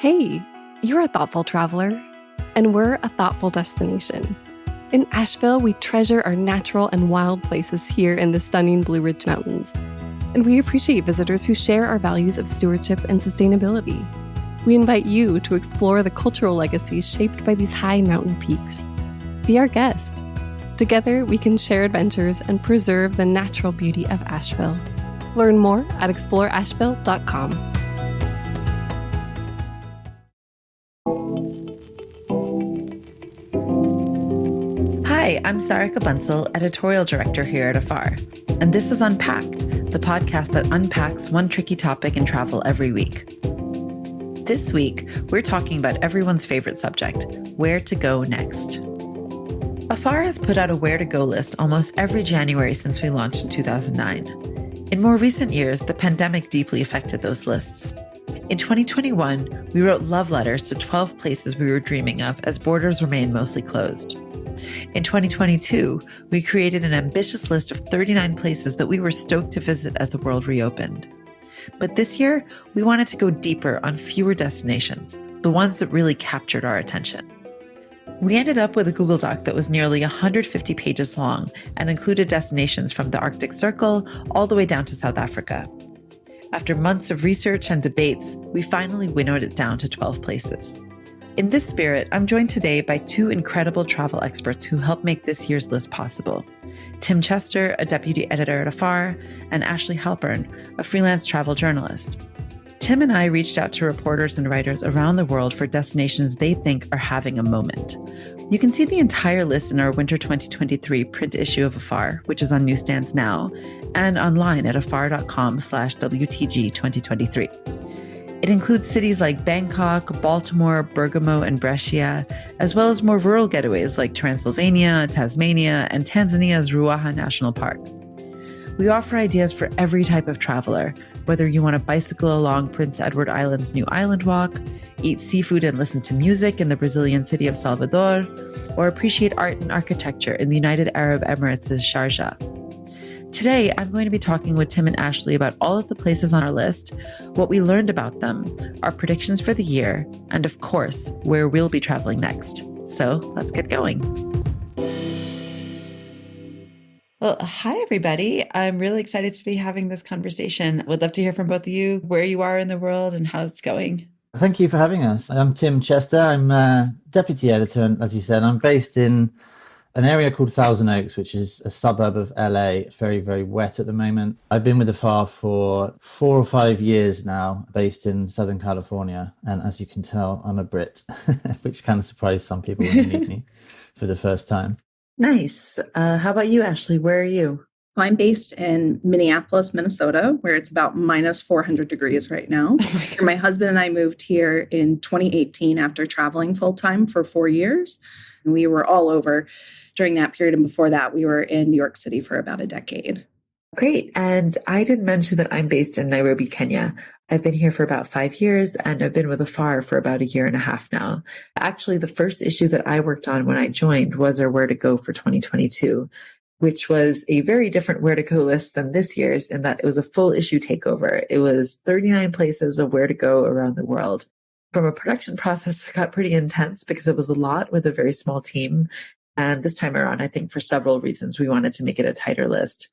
Hey, you're a thoughtful traveler, and we're a thoughtful destination. In Asheville, we treasure our natural and wild places here in the stunning Blue Ridge Mountains, and we appreciate visitors who share our values of stewardship and sustainability. We invite you to explore the cultural legacies shaped by these high mountain peaks. Be our guest. Together, we can share adventures and preserve the natural beauty of Asheville. Learn more at exploreasheville.com. Hi, I'm Sarika, Bansal, Editorial Director here at Afar, and this is Unpacked, the podcast that unpacks one tricky topic in travel every week. This week, we're talking about everyone's favorite subject, where to go next. Afar has put out a where to go list almost every January since we launched in 2009. In more recent years, the pandemic deeply affected those lists. In 2021, we wrote love letters to 12 places we were dreaming of as borders remained mostly closed. In 2022, we created an ambitious list of 39 places that we were stoked to visit as the world reopened. But this year, we wanted to go deeper on fewer destinations, the ones that really captured our attention. We ended up with a Google Doc that was nearly 150 pages long and included destinations from the Arctic Circle all the way down to South Africa. After months of research and debates, we finally winnowed it down to 12 places. In this spirit, I'm joined today by two incredible travel experts who helped make this year's list possible. Tim Chester, a deputy editor at Afar, and Ashley Halpern, a freelance travel journalist. Tim and I reached out to reporters and writers around the world for destinations they think are having a moment. You can see the entire list in our Winter 2023 print issue of Afar, which is on newsstands now, and online at afar.com/WTG2023. It includes cities like Bangkok, Baltimore, Bergamo, and Brescia, as well as more rural getaways like Transylvania, Tasmania, and Tanzania's Ruaha National Park. We offer ideas for every type of traveler, whether you want to bicycle along Prince Edward Island's New Island Walk, eat seafood and listen to music in the Brazilian city of Salvador, or appreciate art and architecture in the United Arab Emirates' Sharjah. Today, I'm going to be talking with Tim and Ashley about all of the places on our list, what we learned about them, our predictions for the year, and of course, where we'll be traveling next. So let's get going. Well, hi, everybody. I'm really excited to be having this conversation. Would love to hear from both of you, where you are in the world and how it's going. Thank you for having us. I'm Tim Chester. I'm a deputy editor, and as you said, I'm based in an area called Thousand Oaks, which is a suburb of LA. Very, very wet at the moment. I've been with Afar for 4 or 5 years now, based in Southern California. And as you can tell, I'm a Brit, which can surprise some people when they meet me for the first time. Nice. How about you, Ashley? Where are you? So I'm based in Minneapolis, Minnesota, where it's about minus 400 degrees right now. My husband and I moved here in 2018 after traveling full-time for 4 years. And we were all over during that period. And before that, we were in New York City for about a decade. Great. And I didn't mention that I'm based in Nairobi, Kenya. I've been here for about 5 years, and I've been with Afar for about 1.5 years now. Actually, the first issue that I worked on when I joined was our Where to Go for 2022, which was a very different Where to Go list than this year's in that it was a full issue takeover. It was 39 places of where to go around the world. From a production process, it got pretty intense because it was a lot with a very small team. And this time around, I think for several reasons, we wanted to make it a tighter list.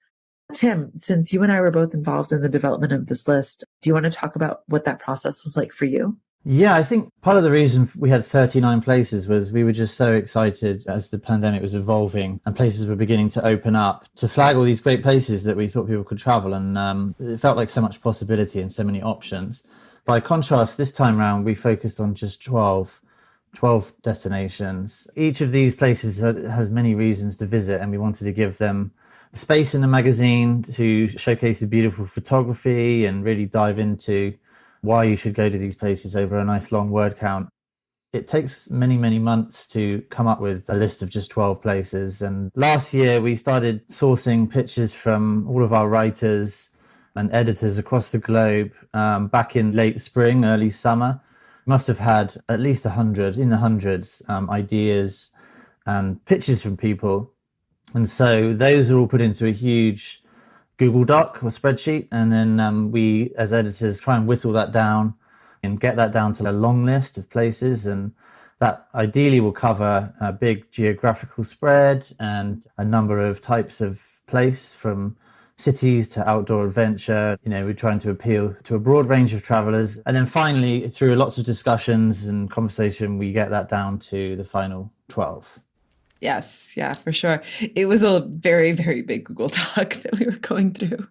Tim, since you and I were both involved in the development of this list, do you want to talk about what that process was like for you? Yeah, I think part of the reason we had 39 places was we were just so excited as the pandemic was evolving and places were beginning to open up to flag all these great places that we thought people could travel. And it felt like so much possibility and so many options. By contrast, this time round, we focused on just 12 destinations. Each of these places has many reasons to visit, and we wanted to give them the space in the magazine to showcase the beautiful photography and really dive into why you should go to these places over a nice long word count. It takes many, many months to come up with a list of just 12 places. And last year, we started sourcing pictures from all of our writers and editors across the globe back in late spring, early summer. Must have had at least 100, in the hundreds, ideas and pictures from people. And so those are all put into a huge Google Doc or spreadsheet. And then we, as editors, try and whittle that down and get that down to a long list of places. And that ideally will cover a big geographical spread and a number of types of place, from cities to outdoor adventure. We're trying to appeal to a broad range of travelers. And then finally, through lots of discussions and conversation, we get that down to the final 12. Yes, yeah, for sure. It was a very, very big Google Doc that we were going through.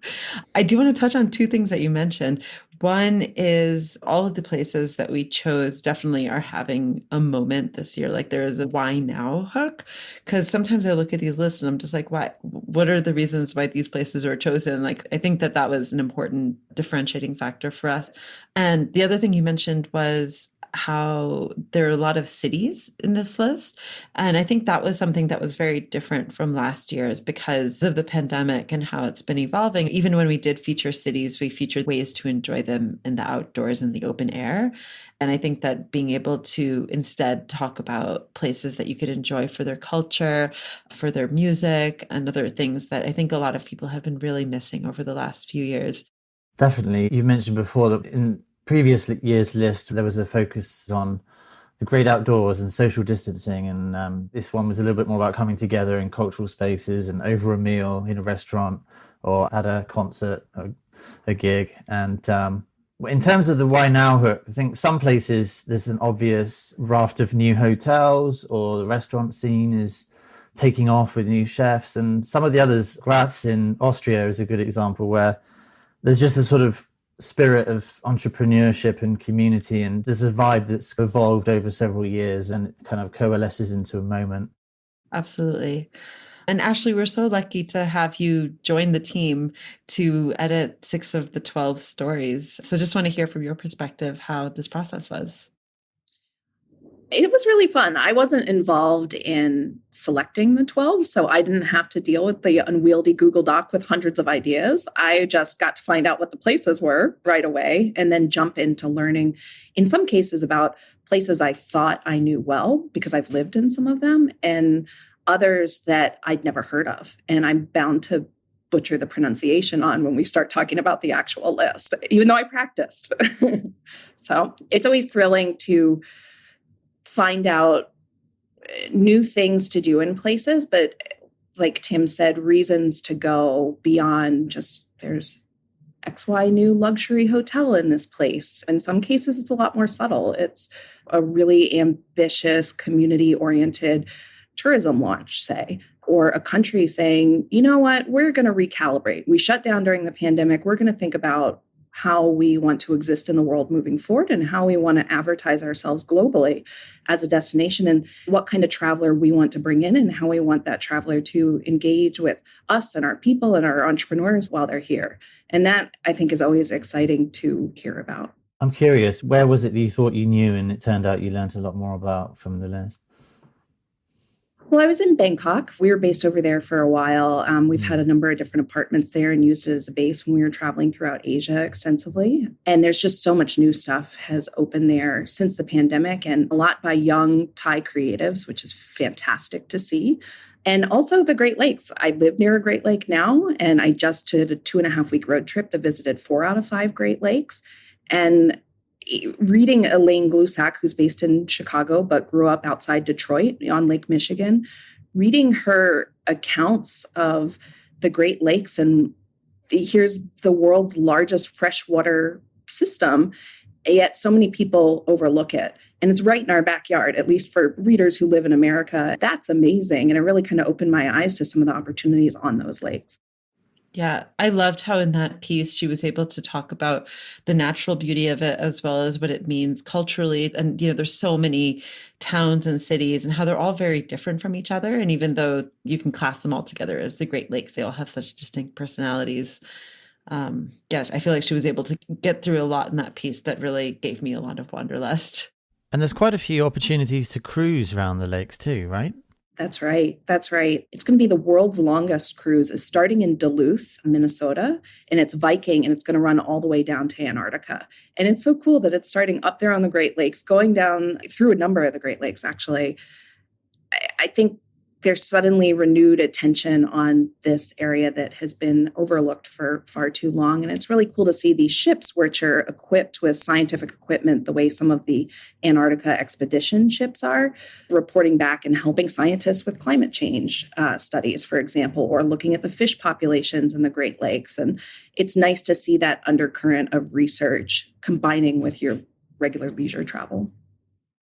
I do want to touch on two things that you mentioned. One is all of the places that we chose definitely are having a moment this year. Like there is a why now hook, because sometimes I look at these lists and I'm just like, what are the reasons why these places were chosen? Like, I think that was an important differentiating factor for us. And the other thing you mentioned was how there are a lot of cities in this list. And I think that was something that was very different from last year's because of the pandemic and how it's been evolving. Even when we did feature cities, we featured ways to enjoy them in the outdoors and the open air. And I think that being able to instead talk about places that you could enjoy for their culture, for their music, and other things that I think a lot of people have been really missing over the last few years. Definitely. You mentioned before that in previous year's list, there was a focus on the great outdoors and social distancing. And this one was a little bit more about coming together in cultural spaces and over a meal in a restaurant or at a concert, or a gig. And in terms of the why now hook, I think some places there's an obvious raft of new hotels, or the restaurant scene is taking off with new chefs. And some of the others, Graz in Austria is a good example, where there's just a sort of spirit of entrepreneurship and community, and there's a vibe that's evolved over several years and it kind of coalesces into a moment. Absolutely. And Ashley, we're so lucky to have you join the team to edit 6 of the 12 stories. So just want to hear from your perspective how this process was. It was really fun. I wasn't involved in selecting the 12, so I didn't have to deal with the unwieldy Google Doc with hundreds of ideas. I just got to find out what the places were right away and then jump into learning, in some cases, about places I thought I knew well because I've lived in some of them, and others that I'd never heard of. And I'm bound to butcher the pronunciation on when we start talking about the actual list, even though I practiced. So it's always thrilling to find out new things to do in places, but like Tim said, reasons to go beyond just there's XY new luxury hotel in this place. In some cases, it's a lot more subtle. It's a really ambitious, community-oriented tourism launch, say, or a country saying, you know what, we're going to recalibrate. We shut down during the pandemic. We're going to think about how we want to exist in the world moving forward and how we want to advertise ourselves globally as a destination, and what kind of traveler we want to bring in and how we want that traveler to engage with us and our people and our entrepreneurs while they're here. And that, I think, is always exciting to hear about. I'm curious, where was it that you thought you knew and it turned out you learned a lot more about from the list? Well, I was in Bangkok. We were based over there for a while. We've had a number of different apartments there and used it as a base when we were traveling throughout Asia extensively. And there's just so much new stuff has opened there since the pandemic, and a lot by young Thai creatives, which is fantastic to see. And also the Great Lakes. I live near a Great Lake now, and I just did a 2.5-week road trip that visited 4 out of 5 Great Lakes. And reading Elaine Glusack, who's based in Chicago but grew up outside Detroit on Lake Michigan, reading her accounts of the Great Lakes, and here's the world's largest freshwater system, yet so many people overlook it. And it's right in our backyard, at least for readers who live in America. That's amazing. And it really kind of opened my eyes to some of the opportunities on those lakes. Yeah, I loved how in that piece she was able to talk about the natural beauty of it as well as what it means culturally. And, there's so many towns and cities and how they're all very different from each other. And even though you can class them all together as the Great Lakes, they all have such distinct personalities. I feel like she was able to get through a lot in that piece that really gave me a lot of wanderlust. And there's quite a few opportunities to cruise around the lakes too, right? That's right. It's going to be the world's longest cruise. It's starting in Duluth, Minnesota, and it's Viking, and it's going to run all the way down to Antarctica. And it's so cool that it's starting up there on the Great Lakes, going down through a number of the Great Lakes, actually. I think there's suddenly renewed attention on this area that has been overlooked for far too long. And it's really cool to see these ships, which are equipped with scientific equipment, the way some of the Antarctica expedition ships are, reporting back and helping scientists with climate change studies, for example, or looking at the fish populations in the Great Lakes. And it's nice to see that undercurrent of research combining with your regular leisure travel.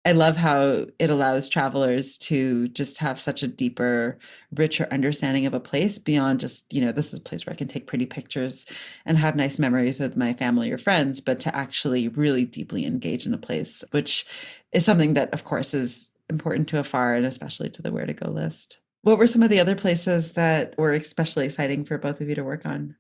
I love how it allows travelers to just have such a deeper, richer understanding of a place beyond just, this is a place where I can take pretty pictures and have nice memories with my family or friends, but to actually really deeply engage in a place, which is something that, of course, is important to Afar and especially to the Where to Go list. What were some of the other places that were especially exciting for both of you to work on?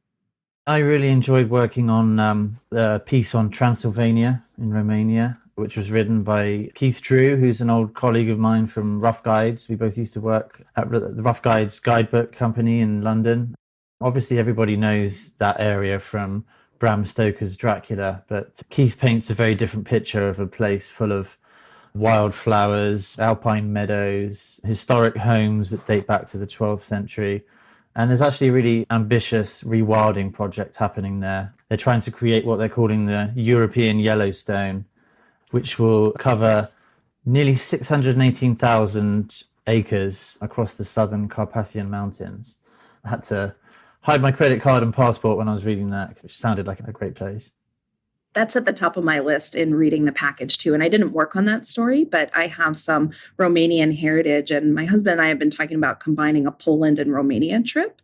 I really enjoyed working on a piece on Transylvania in Romania, which was written by Keith Drew, who's an old colleague of mine from Rough Guides. We both used to work at the Rough Guides guidebook company in London. Obviously, everybody knows that area from Bram Stoker's Dracula, but Keith paints a very different picture of a place full of wildflowers, alpine meadows, historic homes that date back to the 12th century. And there's actually a really ambitious rewilding project happening there. They're trying to create what they're calling the European Yellowstone, which will cover nearly 618,000 acres across the southern Carpathian Mountains. I had to hide my credit card and passport when I was reading that, which sounded like a great place. That's at the top of my list in reading the package too. And I didn't work on that story, but I have some Romanian heritage. And my husband and I have been talking about combining a Poland and Romania trip.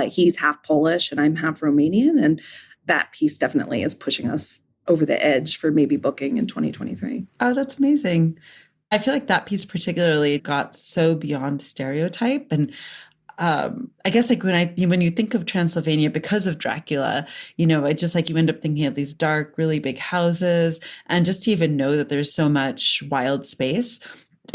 He's half Polish and I'm half Romanian. And that piece definitely is pushing us over the edge for maybe booking in 2023. Oh, that's amazing. I feel like that piece particularly got so beyond stereotype. And I guess like when you think of Transylvania because of Dracula, it's just like you end up thinking of these dark, really big houses, and just to even know that there's so much wild space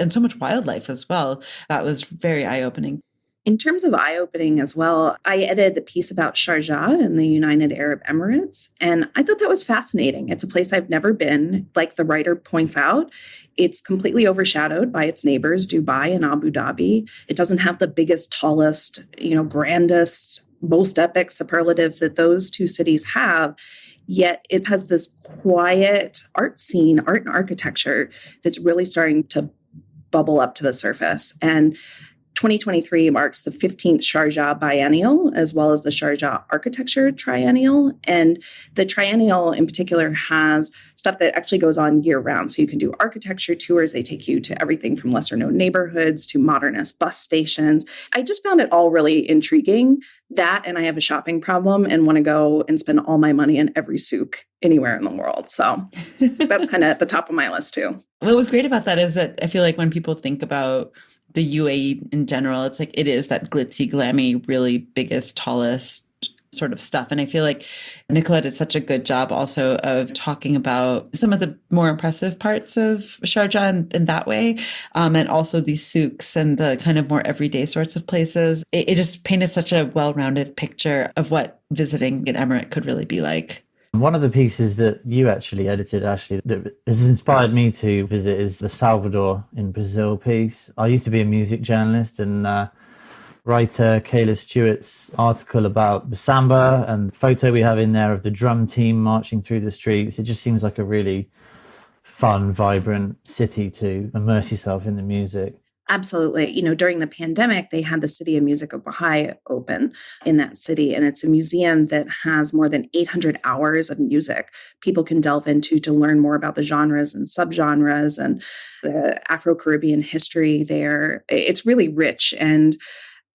and so much wildlife as well. That was very eye-opening. In terms of eye-opening as well, I edited the piece about Sharjah in the United Arab Emirates, and I thought that was fascinating. It's a place I've never been. Like the writer points out, it's completely overshadowed by its neighbors, Dubai and Abu Dhabi. It doesn't have the biggest, tallest, grandest, most epic superlatives that those two cities have. Yet it has this quiet art scene, art and architecture that's really starting to bubble up to the surface. And 2023 marks the 15th Sharjah Biennial, as well as the Sharjah Architecture Triennial. And the triennial in particular has stuff that actually goes on year round. So you can do architecture tours. They take you to everything from lesser known neighborhoods to modernist bus stations. I just found it all really intriguing. That, and I have a shopping problem and want to go and spend all my money in every souk anywhere in the world. So that's kind of at the top of my list too. What was great about that is that I feel like when people think about the UAE in general, it's like it is that glitzy, glammy, really biggest, tallest sort of stuff. And I feel like Nicola did such a good job also of talking about some of the more impressive parts of Sharjah in that way. And also these souks and the kind of more everyday sorts of places. It just painted such a well-rounded picture of what visiting an emirate could really be like. One of the pieces that you actually edited, Ashley, that has inspired me to visit is the Salvador in Brazil piece. I used to be a music journalist, and writer Kayla Stewart's article about the samba and the photo we have in there of the drum team marching through the streets. It just seems like a really fun, vibrant city to immerse yourself in the music. Absolutely. During the pandemic, they had the City of Music of Baha'i open in that city. And it's a museum that has more than 800 hours of music people can delve into to learn more about the genres and subgenres and the Afro-Caribbean history there. It's really rich. And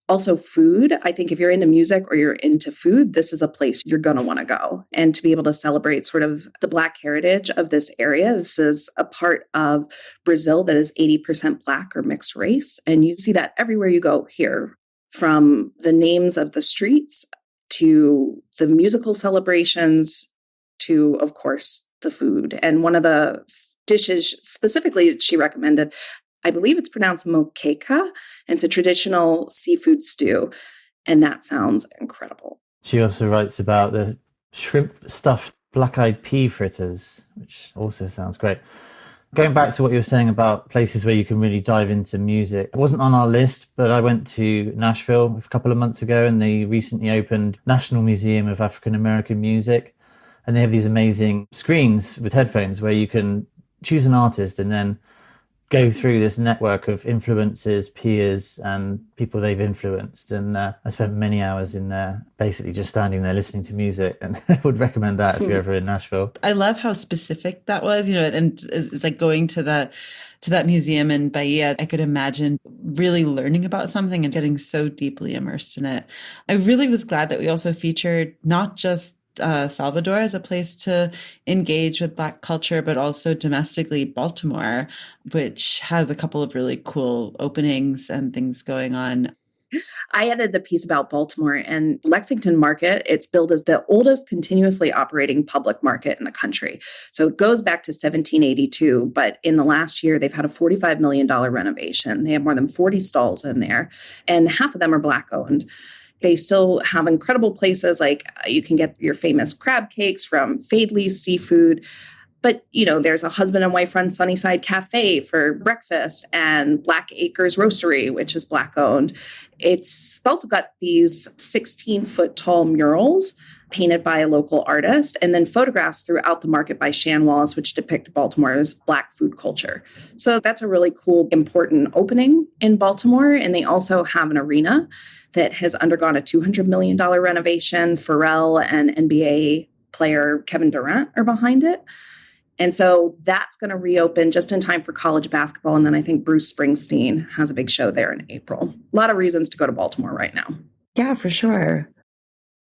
also food. I think if you're into music or you're into food, this is a place you're going to want to go. And to be able to celebrate sort of the Black heritage of this area, this is a part of Brazil that is 80% Black or mixed race. And you see that everywhere you go here, from the names of the streets to the musical celebrations to, of course, the food. And one of the dishes specifically she recommended, I believe it's pronounced moqueca. It's a traditional seafood stew, and that sounds incredible. She also writes about the shrimp stuffed black-eyed pea fritters, which also sounds great. Going back to what you were saying about places where you can really dive into music, it wasn't on our list, but I went to Nashville a couple of months ago, and they recently opened National Museum of African American Music. And they have these amazing screens with headphones where you can choose an artist and then go through this network of influences, peers, and people they've influenced. And I spent many hours in there, basically just standing there listening to music, and I would recommend that if you're ever in Nashville. I love how specific that was, and it's like going to that museum in Bahia. I could imagine really learning about something and getting so deeply immersed in it. I really was glad that we also featured not just Salvador as a place to engage with Black culture, but also domestically Baltimore, which has a couple of really cool openings and things going on. I edited the piece about Baltimore, and Lexington Market. It's billed as the oldest continuously operating public market in the country. So it goes back to 1782, but in the last year, they've had a $45 million renovation. They have more than 40 stalls in there, and half of them are Black owned. They still have incredible places, like you can get your famous crab cakes from Fadley's Seafood. But, there's a husband and wife run Sunnyside Cafe for breakfast, and Black Acres Roastery, which is Black owned. It's also got these 16-foot tall murals painted by a local artist, and then photographs throughout the market by Shan Wallace, which depict Baltimore's Black food culture. So that's a really cool, important opening in Baltimore. And they also have an arena that has undergone a $200 million renovation. Pharrell and NBA player Kevin Durant are behind it. And so that's going to reopen just in time for college basketball. And then I think Bruce Springsteen has a big show there in April. A lot of reasons to go to Baltimore right now. Yeah, for sure.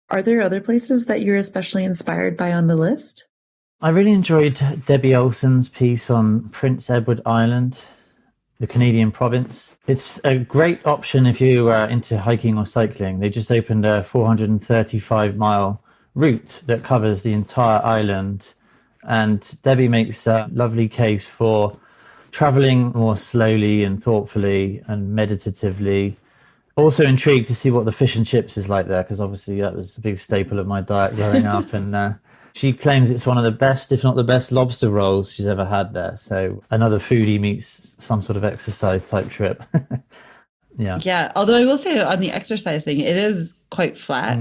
Are there other places that you're especially inspired by on the list? I really enjoyed Debbie Olson's piece on Prince Edward Island, the Canadian province. It's a great option if you are into hiking or cycling. They just opened a 435-mile route that covers the entire island. And Debbie makes a lovely case for traveling more slowly and thoughtfully and meditatively. Also intrigued to see what the fish and chips is like there, because obviously that was a big staple of my diet growing up. And she claims it's one of the best, if not the best, lobster rolls she's ever had there. So another foodie meets some sort of exercise type trip. Yeah. Although I will say on the exercise thing, it is quite flat,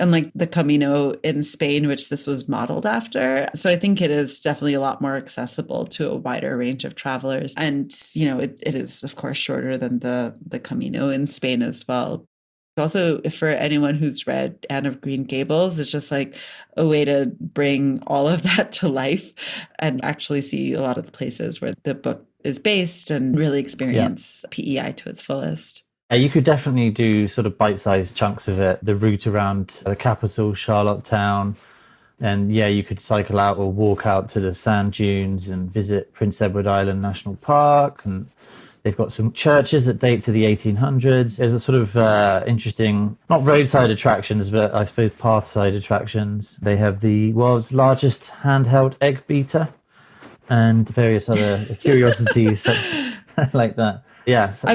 unlike the Camino in Spain, which this was modeled after. So I think it is definitely a lot more accessible to a wider range of travelers. And, it is, of course, shorter than the Camino in Spain as well. Also, for anyone who's read Anne of Green Gables, it's just like a way to bring all of that to life and actually see a lot of the places where the book is based and really experience PEI to its fullest. You could definitely do sort of bite-sized chunks of it. The route around the capital, Charlottetown. And you could cycle out or walk out to the sand dunes and visit Prince Edward Island National Park. And they've got some churches that date to the 1800s. There's a sort of interesting, not roadside attractions, but I suppose pathside attractions. They have the world's largest handheld egg beater and various other curiosities like that. Yeah. So,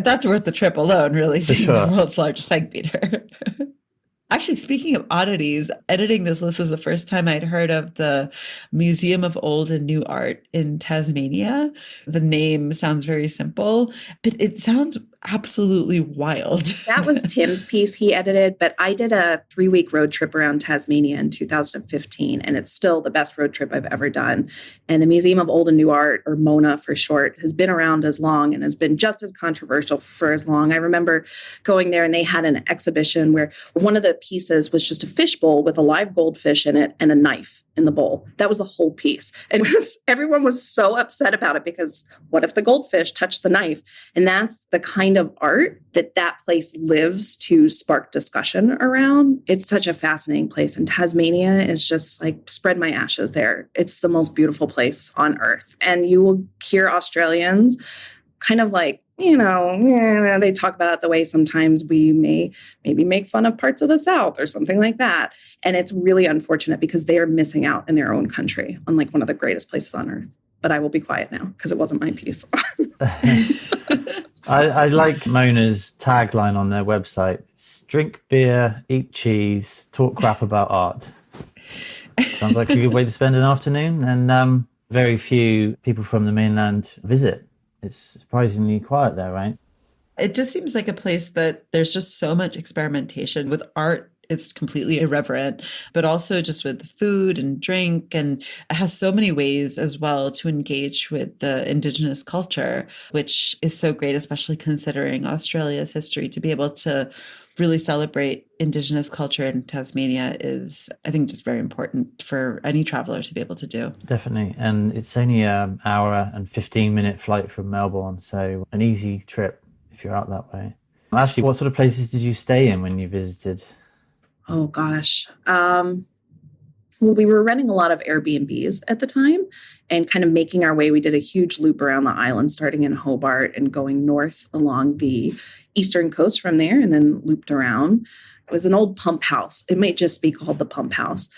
that's worth the trip alone, really, seeing sure. the world's largest egg beater. Actually, speaking of oddities, editing this list was the first time I'd heard of the Museum of Old and New Art in Tasmania. The name sounds very simple, but it sounds absolutely wild. That was Tim's piece he edited, but I did a 3-week road trip around Tasmania in 2015, and it's still the best road trip I've ever done. And the Museum of Old and New Art, or MONA for short, has been around as long and has been just as controversial for as long. I remember going there and they had an exhibition where one of the pieces was just a fishbowl with a live goldfish in it and a knife in the bowl. That was the whole piece. And everyone was so upset about it because what if the goldfish touched the knife? And that's the kind of art that place lives to spark discussion around. It's such a fascinating place. And Tasmania is just like spread my ashes there. It's the most beautiful place on earth. And you will hear Australians kind of like, they talk about it the way sometimes we maybe make fun of parts of the South or something like that. And it's really unfortunate because they are missing out in their own country on like one of the greatest places on earth. But I will be quiet now because it wasn't my piece. I like Mona's tagline on their website. It's drink beer, eat cheese, talk crap about art. Sounds like a good way to spend an afternoon. And Very few people from the mainland visit. It's surprisingly quiet there, right? It just seems like a place that there's just so much experimentation with art. It's completely irreverent, but also just with food and drink. And it has so many ways as well to engage with the Indigenous culture, which is so great, especially considering Australia's history. To be able to really celebrate Indigenous culture in Tasmania is, I think, just very important for any traveler to be able to do. Definitely. And it's only an hour and 15-minute flight from Melbourne. So an easy trip if you're out that way. Actually, what sort of places did you stay in when you visited? Oh gosh. Well, we were renting a lot of Airbnbs at the time and kind of making our way. We did a huge loop around the island, starting in Hobart and going north along the eastern coast from there, and then looped around. It was an old pump house. It might just be called the pump house,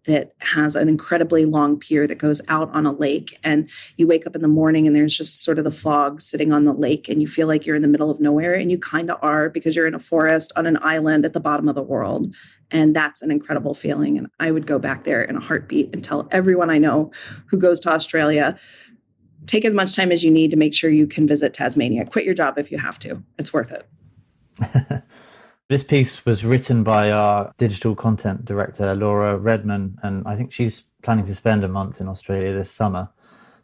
that has an incredibly long pier that goes out on a lake. And you wake up in the morning and there's just sort of the fog sitting on the lake, and you feel like you're in the middle of nowhere. And you kind of are, because you're in a forest on an island at the bottom of the world. And that's an incredible feeling. And I would go back there in a heartbeat and tell everyone I know who goes to Australia, take as much time as you need to make sure you can visit Tasmania. Quit your job if you have to. It's worth it. This piece was written by our digital content director, Laura Redman, and I think she's planning to spend a month in Australia this summer.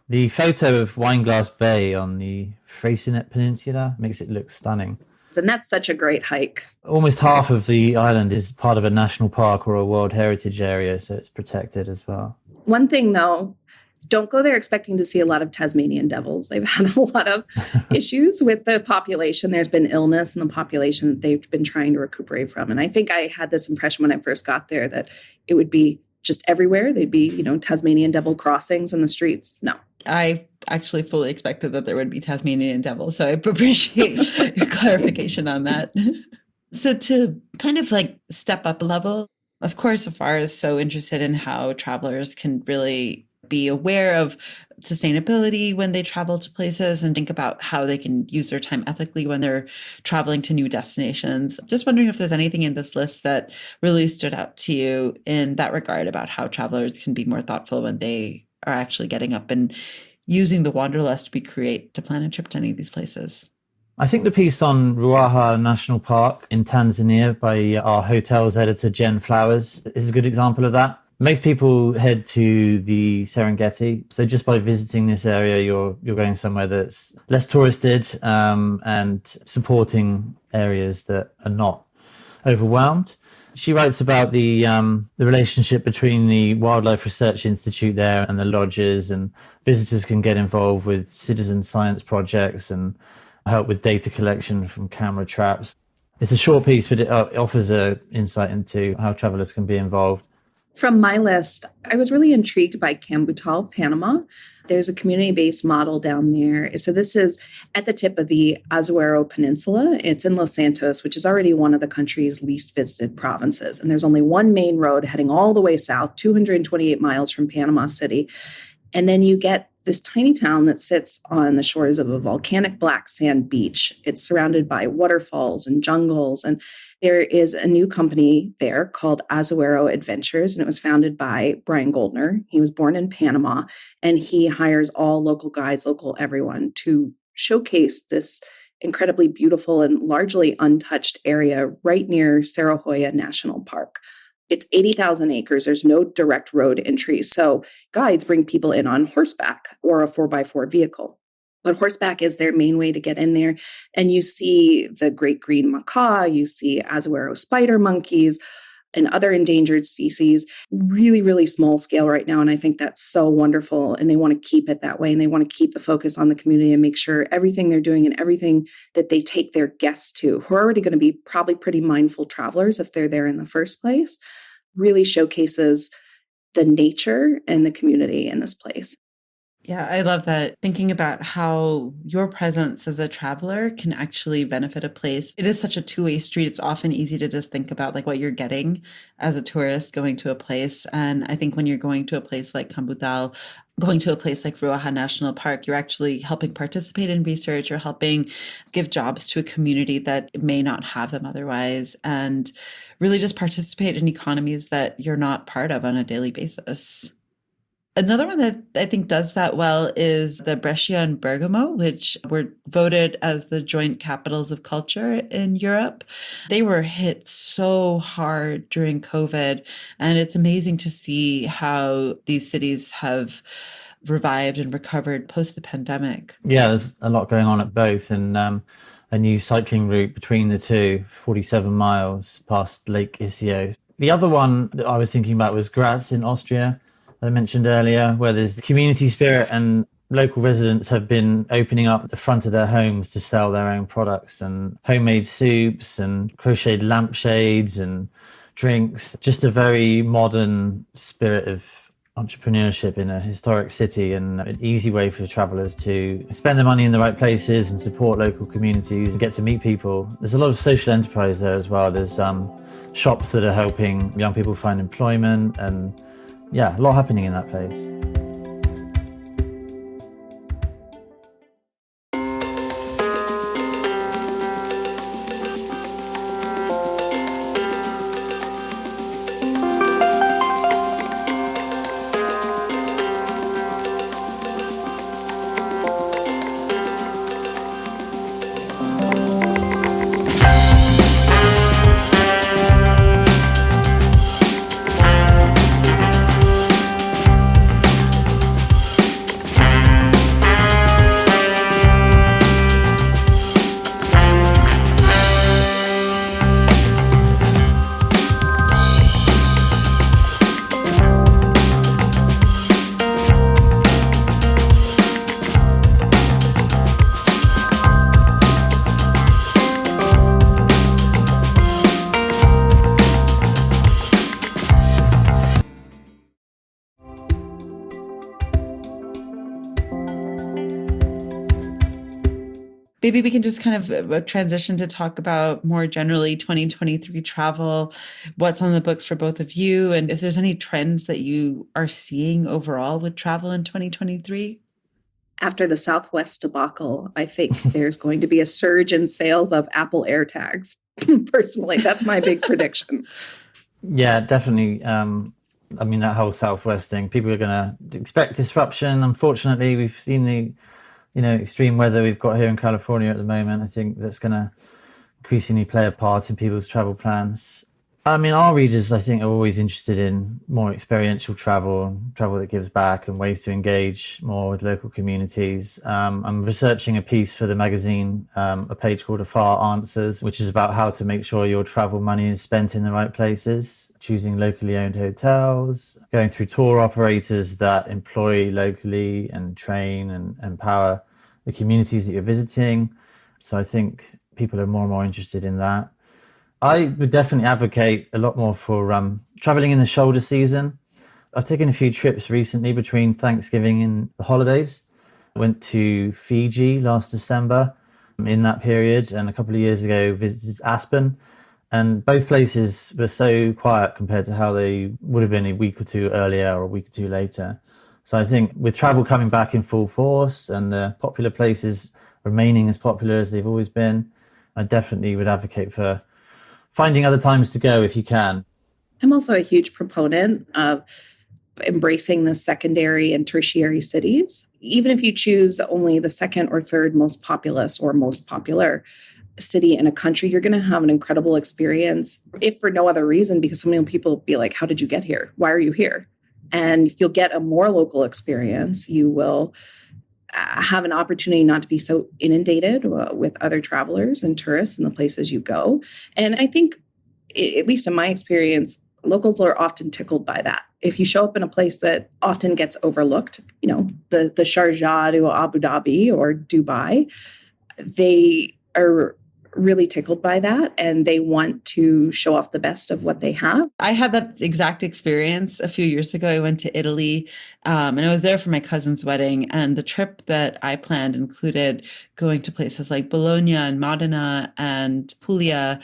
The photo of Wineglass Bay on the Freycinet Peninsula makes it look stunning. And that's such a great hike. Almost half of the island is part of a national park or a World Heritage Area, so it's protected as well. One thing, though, don't go there expecting to see a lot of Tasmanian devils. They've had a lot of issues with the population. There's been illness in the population that they've been trying to recuperate from. And I think I had this impression when I first got there that it would be just everywhere. They'd be, Tasmanian devil crossings in the streets. No. I actually fully expected that there would be Tasmanian devils, so I appreciate your clarification on that. So to kind of like step up a level, of course, Afar is so interested in how travelers can really be aware of sustainability when they travel to places and think about how they can use their time ethically when they're traveling to new destinations. Just wondering if there's anything in this list that really stood out to you in that regard about how travelers can be more thoughtful when they are actually getting up and using the wanderlust we create to plan a trip to any of these places. I think the piece on Ruaha National Park in Tanzania by our hotels editor, Jen Flowers, is a good example of that. Most people head to the Serengeti. So just by visiting this area, you're going somewhere that's less touristed and supporting areas that are not overwhelmed. She writes about the relationship between the Wildlife Research Institute there and the lodges, and visitors can get involved with citizen science projects and help with data collection from camera traps. It's a short piece, but it offers an insight into how travelers can be involved. From my list, I was really intrigued by Cambutal, Panama. There's a community-based model down there. So this is at the tip of the Azuero Peninsula. It's in Los Santos, which is already one of the country's least visited provinces. And there's only one main road heading all the way south, 228 miles from Panama City. And then you get this tiny town that sits on the shores of a volcanic black sand beach. It's surrounded by waterfalls and jungles. And there is a new company there called Azuero Adventures, and it was founded by Brian Goldner. He was born in Panama, and he hires all local guides, local everyone, to showcase this incredibly beautiful and largely untouched area right near Cerro Hoya National Park. It's 80,000 acres. There's no direct road entry. So guides bring people in on horseback or a 4x4 vehicle. But horseback is their main way to get in there. And you see the great green macaw, you see Azuero spider monkeys and other endangered species, really, really small scale right now. And I think that's so wonderful. And they want to keep it that way. And they want to keep the focus on the community and make sure everything they're doing and everything that they take their guests to, who are already going to be probably pretty mindful travelers if they're there in the first place, really showcases the nature and the community in this place. Yeah, I love that. Thinking about how your presence as a traveler can actually benefit a place. It is such a two-way street. It's often easy to just think about like what you're getting as a tourist going to a place. And I think when you're going to a place like Cambutal, going to a place like Ruaha National Park, you're actually helping participate in research or helping give jobs to a community that may not have them otherwise, and really just participate in economies that you're not part of on a daily basis. Another one that I think does that well is the Brescia and Bergamo, which were voted as the joint capitals of culture in Europe. They were hit so hard during COVID, and it's amazing to see how these cities have revived and recovered post the pandemic. Yeah, there's a lot going on at both, and a new cycling route between the two, 47 miles past Lake Iseo. The other one that I was thinking about was Graz in Austria, I mentioned earlier, where there's the community spirit and local residents have been opening up the front of their homes to sell their own products and homemade soups and crocheted lampshades and drinks. Just a very modern spirit of entrepreneurship in a historic city, and an easy way for travelers to spend their money in the right places and support local communities and get to meet people. There's a lot of social enterprise there as well. There's shops that are helping young people find employment, and yeah, a lot happening in that place. Maybe we can just kind of transition to talk about more generally 2023 travel, what's on the books for both of you, and if there's any trends that you are seeing overall with travel in 2023. After the Southwest debacle, I think there's going to be a surge in sales of Apple AirTags. Personally, that's my big prediction. Yeah, definitely. I mean, that whole Southwest thing, people are going to expect disruption. Unfortunately, we've seen the extreme weather we've got here in California at the moment. I think that's going to increasingly play a part in people's travel plans. I mean, our readers, I think, are always interested in more experiential travel that gives back, and ways to engage more with local communities. I'm researching a piece for the magazine, a page called Afar Answers, which is about how to make sure your travel money is spent in the right places, choosing locally owned hotels, going through tour operators that employ locally and train and empower the communities that you're visiting. So I think people are more and more interested in that. I would definitely advocate a lot more for traveling in the shoulder season. I've taken a few trips recently between Thanksgiving and the holidays. I went to Fiji last December in that period, and a couple of years ago visited Aspen. And both places were so quiet compared to how they would have been a week or two earlier or a week or two later. So I think with travel coming back in full force and the popular places remaining as popular as they've always been, I definitely would advocate for finding other times to go if you can. I'm also a huge proponent of embracing the secondary and tertiary cities. Even if you choose only the second or third most populous or most popular city in a country, you're going to have an incredible experience, if for no other reason, because so many people will be like, how did you get here? Why are you here? And you'll get a more local experience. You will have an opportunity not to be so inundated with other travelers and tourists in the places you go. And I think, at least in my experience, locals are often tickled by that. If you show up in a place that often gets overlooked, the Sharjah to Abu Dhabi or Dubai, they are really tickled by that, and they want to show off the best of what they have. I had that exact experience a few years ago. I went to Italy, and I was there for my cousin's wedding. And the trip that I planned included going to places like Bologna and Modena and Puglia.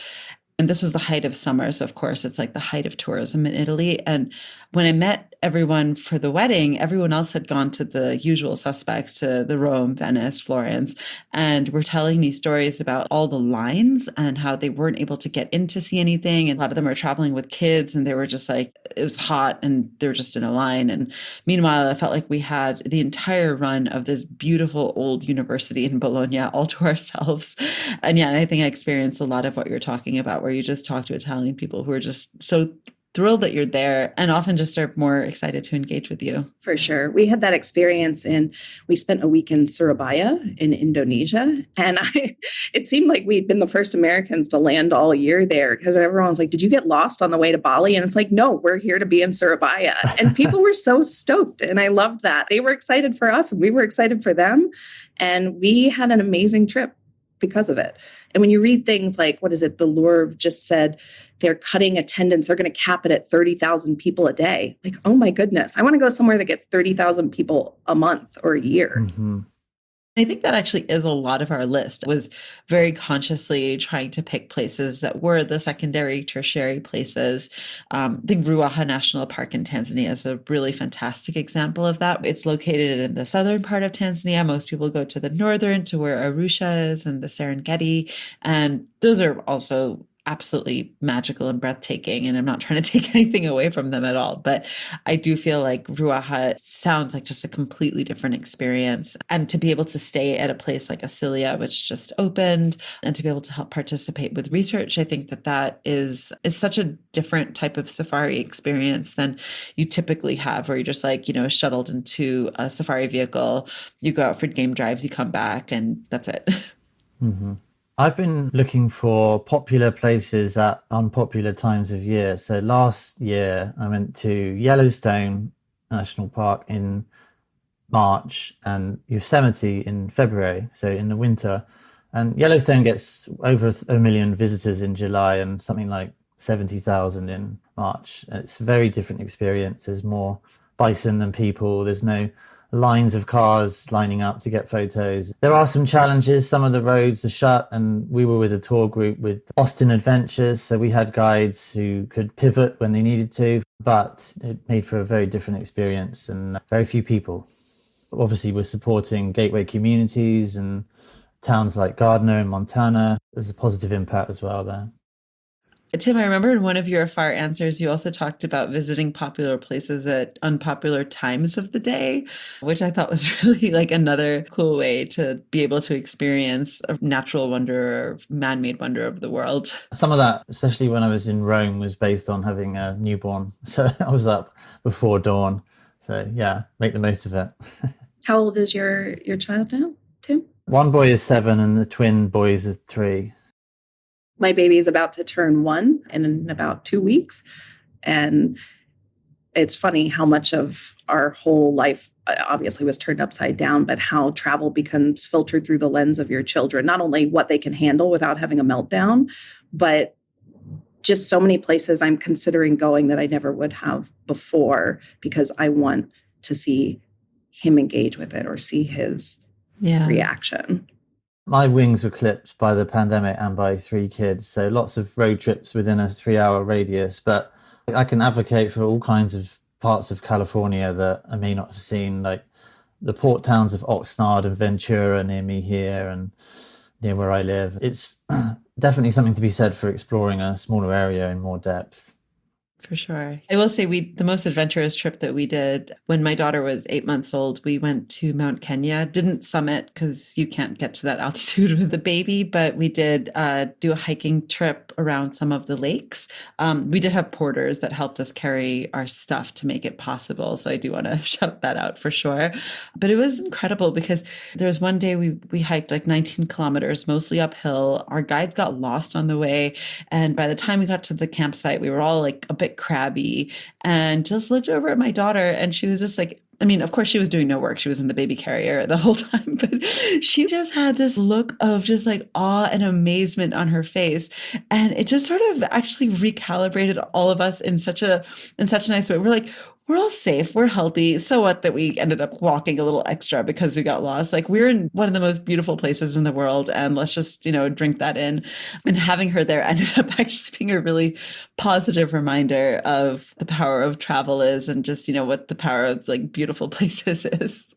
And this is the height of summer. So, of course, it's like the height of tourism in Italy. And when I met everyone for the wedding, everyone else had gone to the usual suspects, to the Rome, Venice, Florence, and were telling me stories about all the lines and how they weren't able to get in to see anything. And a lot of them were traveling with kids, and they were just like, it was hot and they were just in a line. And meanwhile, I felt like we had the entire run of this beautiful old university in Bologna all to ourselves. And yeah, I think I experienced a lot of what you're talking about, where you just talk to Italian people who are just so thrilled that you're there and often just are more excited to engage with you. For sure. We had that experience we spent a week in Surabaya in Indonesia. And it seemed like we'd been the first Americans to land all year there, because everyone was like, did you get lost on the way to Bali? And it's like, no, we're here to be in Surabaya. And people were so stoked. And I loved that. They were excited for us and we were excited for them. And we had an amazing trip because of it. And when you read things like, what is it? The Louvre just said they're cutting attendance. They're going to cap it at 30,000 people a day. Like, oh my goodness, I want to go somewhere that gets 30,000 people a month or a year. Mm-hmm. I think that actually is a lot of our list. It was very consciously trying to pick places that were the secondary, tertiary places. I think Ruaha National Park in Tanzania is a really fantastic example of that. It's located in the southern part of Tanzania. Most people go to the northern, to where Arusha is and the Serengeti. And those are also absolutely magical and breathtaking. And I'm not trying to take anything away from them at all. But I do feel like Ruaha sounds like just a completely different experience. And to be able to stay at a place like Asilia, which just opened, and to be able to help participate with research, I think that is such a different type of safari experience than you typically have, where you're just like, shuttled into a safari vehicle, you go out for game drives, you come back, and that's it. Mm-hmm. I've been looking for popular places at unpopular times of year. So last year I went to Yellowstone National Park in March and Yosemite in February, so in the winter. And Yellowstone gets over 1 million visitors in July and something like 70,000 in March. It's a very different experience. There's more bison than people. There's no lines of cars lining up to get photos. There are some challenges. Some of the roads are shut, and we were with a tour group with Austin Adventures, so we had guides who could pivot when they needed to, but it made for a very different experience and very few people. Obviously, we're supporting gateway communities and towns like Gardner in Montana. There's a positive impact as well there. Tim, I remember in one of your Afar answers, you also talked about visiting popular places at unpopular times of the day, which I thought was really like another cool way to be able to experience a natural wonder or man-made wonder of the world. Some of that, especially when I was in Rome, was based on having a newborn. So I was up before dawn. So yeah, make the most of it. How old is your child now, Tim? One boy is 7 and the twin boys are 3. My baby is about to turn 1 in about 2 weeks. And it's funny how much of our whole life obviously was turned upside down, but how travel becomes filtered through the lens of your children, not only what they can handle without having a meltdown, but just so many places I'm considering going that I never would have before, because I want to see him engage with it or see his reaction. My wings were clipped by the pandemic and by 3 kids, so lots of road trips within a 3-hour radius. But I can advocate for all kinds of parts of California that I may not have seen, like the port towns of Oxnard and Ventura near me here and near where I live. It's definitely something to be said for exploring a smaller area in more depth. For sure. I will say the most adventurous trip that we did when my daughter was 8 months old, we went to Mount Kenya. Didn't summit because you can't get to that altitude with a baby, but we did do a hiking trip around some of the lakes. We did have porters that helped us carry our stuff to make it possible. So I do want to shout that out for sure. But it was incredible because there was one day we hiked like 19 kilometers, mostly uphill. Our guides got lost on the way. And by the time we got to the campsite, we were all like a bit crabby and just looked over at my daughter, and she was just like, I mean, of course she was doing no work. She was in the baby carrier the whole time, but she just had this look of just like awe and amazement on her face. And it just sort of actually recalibrated all of us in such a nice way. We're like, we're all safe. We're healthy. So what that we ended up walking a little extra because we got lost? Like, we're in one of the most beautiful places in the world. And let's just, drink that in. And having her there ended up actually being a really positive reminder of the power of travel is, and just, what the power of like beautiful places is.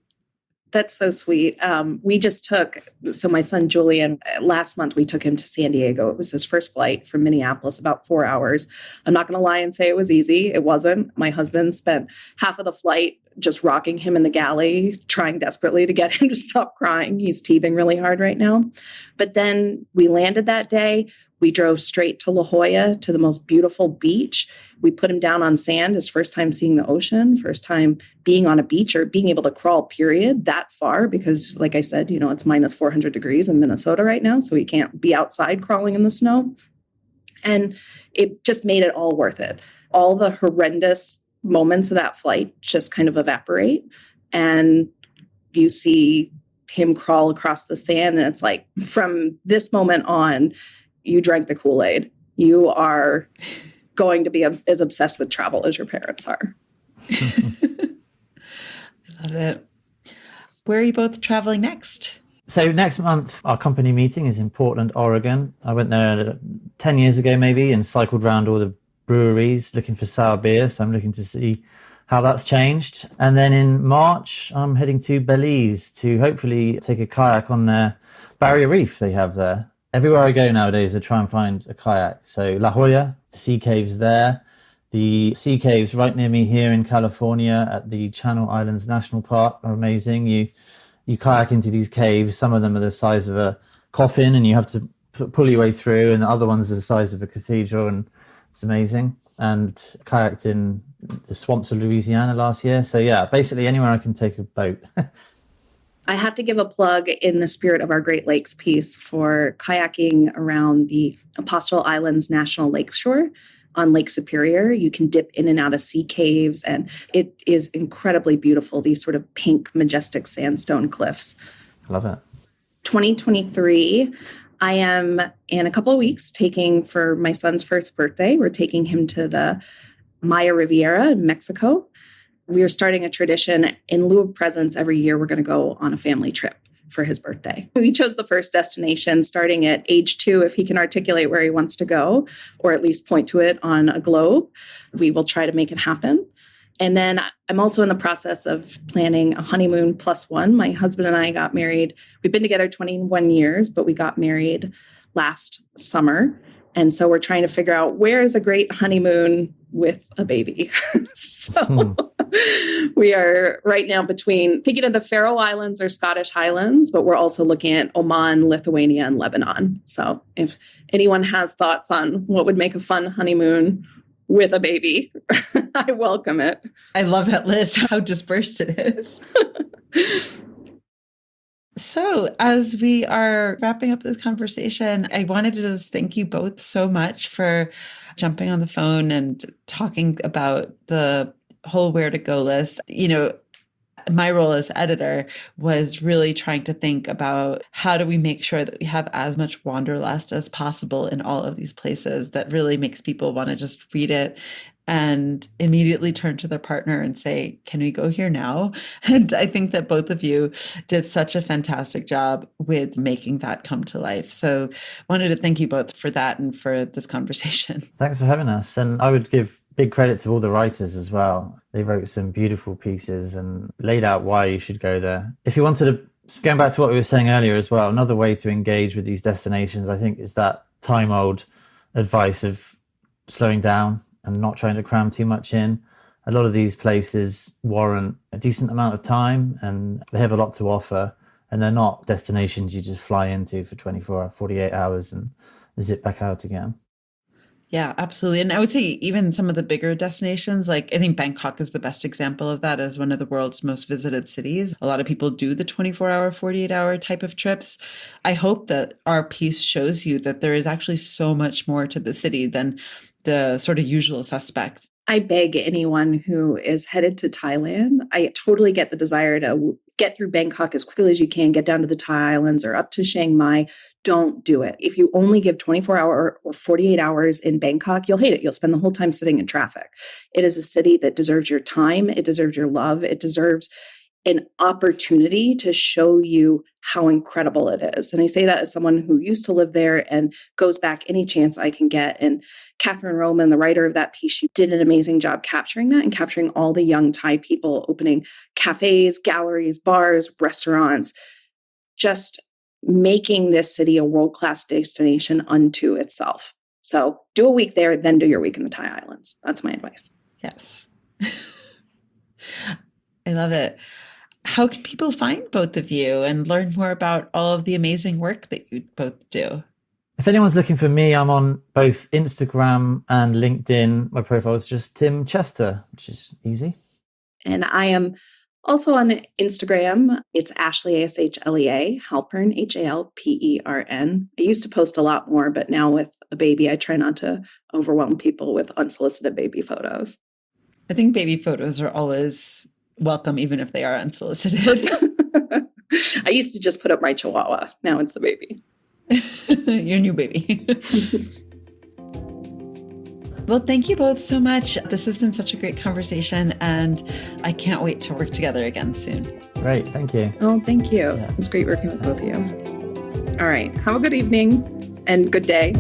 That's so sweet. We just so my son Julian, last month we took him to San Diego. It was his first flight from Minneapolis, about 4 hours. I'm not going to lie and say it was easy. It wasn't. My husband spent half of the flight just rocking him in the galley, trying desperately to get him to stop crying. He's teething really hard right now. But then we landed that day. We drove straight to La Jolla, to the most beautiful beach. We put him down on sand, his first time seeing the ocean, first time being on a beach or being able to crawl, period, that far. Because like I said, it's minus 400 degrees in Minnesota right now. So he can't be outside crawling in the snow. And it just made it all worth it. All the horrendous moments of that flight just kind of evaporate. And you see him crawl across the sand. And it's like, from this moment on, you drank the Kool-Aid. You are going to be as obsessed with travel as your parents are. I love it. Where are you both traveling next? So next month, our company meeting is in Portland, Oregon. I went there 10 years ago, maybe, and cycled around all the breweries looking for sour beer. So I'm looking to see how that's changed. And then in March, I'm heading to Belize to hopefully take a kayak on their barrier reef they have there. Everywhere I go nowadays, I try and find a kayak. So La Jolla, the sea caves there. The sea caves right near me here in California at the Channel Islands National Park are amazing. You kayak into these caves. Some of them are the size of a coffin and you have to pull your way through. And the other ones are the size of a cathedral, and it's amazing. And kayaked in the swamps of Louisiana last year. So yeah, basically anywhere I can take a boat. I have to give a plug in the spirit of our Great Lakes piece for kayaking around the Apostol Islands National Lakeshore on Lake Superior. You can dip in and out of sea caves, and it is incredibly beautiful, these sort of pink, majestic sandstone cliffs. Love it. 2023, I am in a couple of weeks taking, for my son's first birthday, we're taking him to the Maya Riviera in Mexico. We are starting a tradition. In lieu of presents, every year we're going to go on a family trip for his birthday. We chose the first destination starting at age 2, if he can articulate where he wants to go, or at least point to it on a globe. We will try to make it happen. And then I'm also in the process of planning a honeymoon +1. My husband and I got married. We've been together 21 years, but we got married last summer. And so we're trying to figure out where is a great honeymoon with a baby. So we are right now thinking of the Faroe Islands or Scottish Highlands, but we're also looking at Oman, Lithuania, and Lebanon. So if anyone has thoughts on what would make a fun honeymoon with a baby, I welcome it. I love that list, how dispersed it is. So as we are wrapping up this conversation, I wanted to just thank you both so much for jumping on the phone and talking about the whole where to go list. My role as editor was really trying to think about how do we make sure that we have as much wanderlust as possible in all of these places that really makes people want to just read it and immediately turn to their partner and say, can we go here now? And I think that both of you did such a fantastic job with making that come to life. So wanted to thank you both for that and for this conversation. Thanks for having us. And I would give big credit to all the writers as well. They wrote some beautiful pieces and laid out why you should go there. If you wanted to, going back to what we were saying earlier as well, another way to engage with these destinations, I think, is that time-old advice of slowing down and not trying to cram too much in. A lot of these places warrant a decent amount of time and they have a lot to offer. And they're not destinations you just fly into for 24 or 48 hours and zip back out again. Yeah, absolutely. And I would say even some of the bigger destinations, like I think Bangkok is the best example of that as one of the world's most visited cities. A lot of people do the 24-hour, 48-hour type of trips. I hope that our piece shows you that there is actually so much more to the city than the sort of usual suspects. I beg anyone who is headed to Thailand, I totally get the desire to get through Bangkok as quickly as you can, get down to the Thai Islands or up to Chiang Mai. Don't do it. If you only give 24 hours or 48 hours in Bangkok, you'll hate it. You'll spend the whole time sitting in traffic. It is a city that deserves your time. It deserves your love. It deserves an opportunity to show you how incredible it is. And I say that as someone who used to live there and goes back any chance I can get. And Catherine Roman, the writer of that piece, she did an amazing job capturing that and capturing all the young Thai people opening cafes, galleries, bars, restaurants, just making this city a world-class destination unto itself. So do a week there, then do your week in the Thai Islands. That's my advice. Yes. I love it. How can people find both of you and learn more about all of the amazing work that you both do? If anyone's looking for me, I'm on both Instagram and LinkedIn. My profile is just Tim Chester, which is easy. And I am also on Instagram. It's Ashley, ASHLEA, Halpern, HALPERN. I used to post a lot more, but now with a baby, I try not to overwhelm people with unsolicited baby photos. I think baby photos are always welcome, even if they are unsolicited. I used to just put up my chihuahua. Now it's the baby. Your new baby. Well, thank you both so much. This has been such a great conversation, and I can't wait to work together again soon. Great. Thank you. Oh, thank you. Yeah. It's great working with both of you. All right. Have a good evening and good day.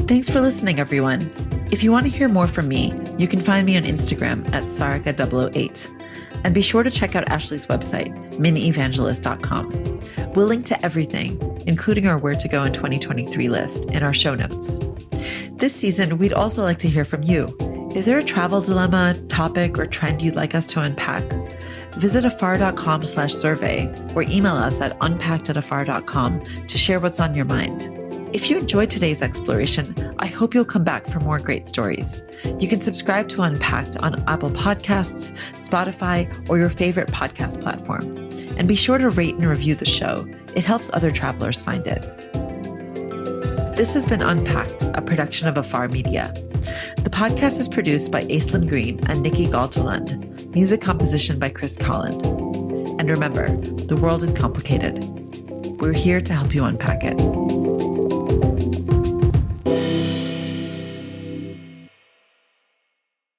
Thanks for listening, everyone. If you want to hear more from me, you can find me on Instagram at Sarika008. And be sure to check out Ashley's website, minevangelist.com. We'll link to everything, including our Where to Go in 2023 list, in our show notes. This season, we'd also like to hear from you. Is there a travel dilemma, topic, or trend you'd like us to unpack? Visit afar.com/survey or email us at unpacked@afar.com to share what's on your mind. If you enjoyed today's exploration, I hope you'll come back for more great stories. You can subscribe to Unpacked on Apple Podcasts, Spotify, or your favorite podcast platform. And be sure to rate and review the show. It helps other travelers find it. This has been Unpacked, a production of Afar Media. The podcast is produced by Aislyn Greene and Nikki Galterlund. Music composition by Chris Collin. And remember, the world is complicated. We're here to help you unpack it.